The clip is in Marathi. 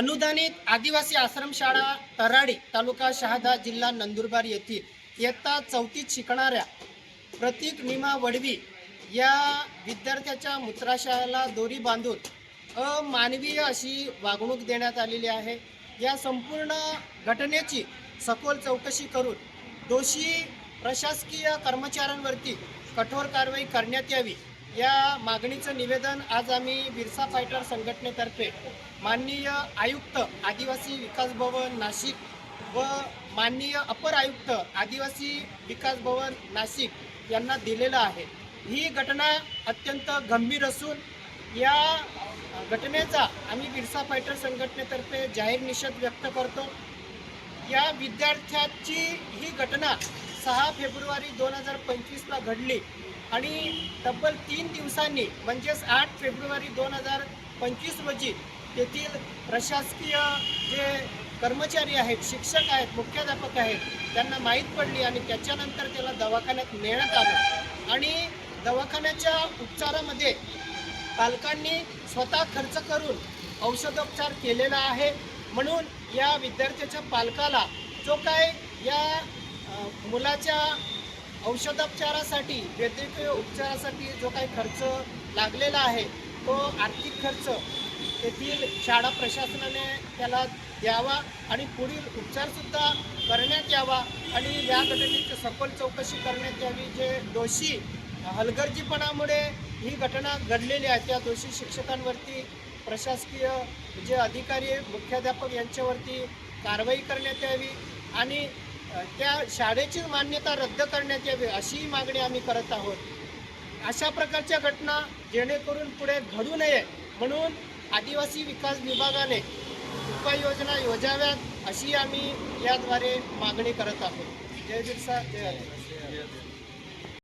अनुदानित आदिवासी आश्रमशाळा तराडी तालुका शहादा जिल्हा नंदुरबार येथील इयत्ता 4थीत शिकणाऱ्या प्रतीक निमा वडवी या विद्यार्थ्याच्या मूत्राशयाला दोरी बांधून अमानवीय अशी वागणूक देण्यात आलेली आहे। या संपूर्ण घटनेची सखोल चौकशी करून दोषी प्रशासकीय कर्मचाऱ्यांवरती कठोर कारवाई करण्यात यावी या मागणीचं निवेदन आज आम्ही बिरसा फायटर संघटनेतर्फे माननीय आयुक्त आदिवासी विकास भवन नाशिक व माननीय अपर आयुक्त आदिवासी विकास भवन नाशिक यांना दिलेलं आहे। ही घटना अत्यंत गंभीर असून या घटनेचा आम्ही बिरसा फायटर संघटनेतर्फे जाहीर निषेध व्यक्त करतो। या विद्यार्थ्याची ही घटना 6 फेब्रुवारी 2025ला घडली आणि तब्बल 3 दिवसांनी म्हणजेच 8 फेब्रुवारी 2025 रोजी तेथील प्रशासकीय जे कर्मचारी आहेत, शिक्षक आहेत, मुख्याध्यापक आहेत त्यांना माहीत पडली आणि त्याच्यानंतर त्याला दवाखान्यात नेण्यात आलं आणि दवाखान्याच्या उपचारामध्ये पालकांनी स्वतः खर्च करून औषधोपचार केलेला आहे। म्हणून या विद्यार्थ्याच्या पालकाला जो काय या मुलाच्या औषधोपचारासाठी वैद्यकीय उपचारासाठी जो काही खर्च लागलेला आहे तो आर्थिक खर्च येथील शाळा प्रशासनाने त्याला द्यावा आणि पुढील उपचारसुद्धा करण्यात यावा आणि या घटनेची सखोल चौकशी करण्यात यावी। जे दोषी हलगर्जीपणामुळे ही घटना घडलेली आहे त्या दोषी शिक्षकांवरती प्रशासकीय जे अधिकारी मुख्याध्यापक यांच्यावरती कारवाई करण्यात यावी आणि त्या शाळेची मान्यता रद्द करण्यात यावी अशी मागणी आम्ही करत आहोत। अशा प्रकारच्या घटना जेणेकरून पुढे घडू नये म्हणून आदिवासी विकास विभागाने उपाययोजना योजाव्यात अशी आम्ही याद्वारे मागणी करत आहोत। जय बिरसा, जय आदिवासी।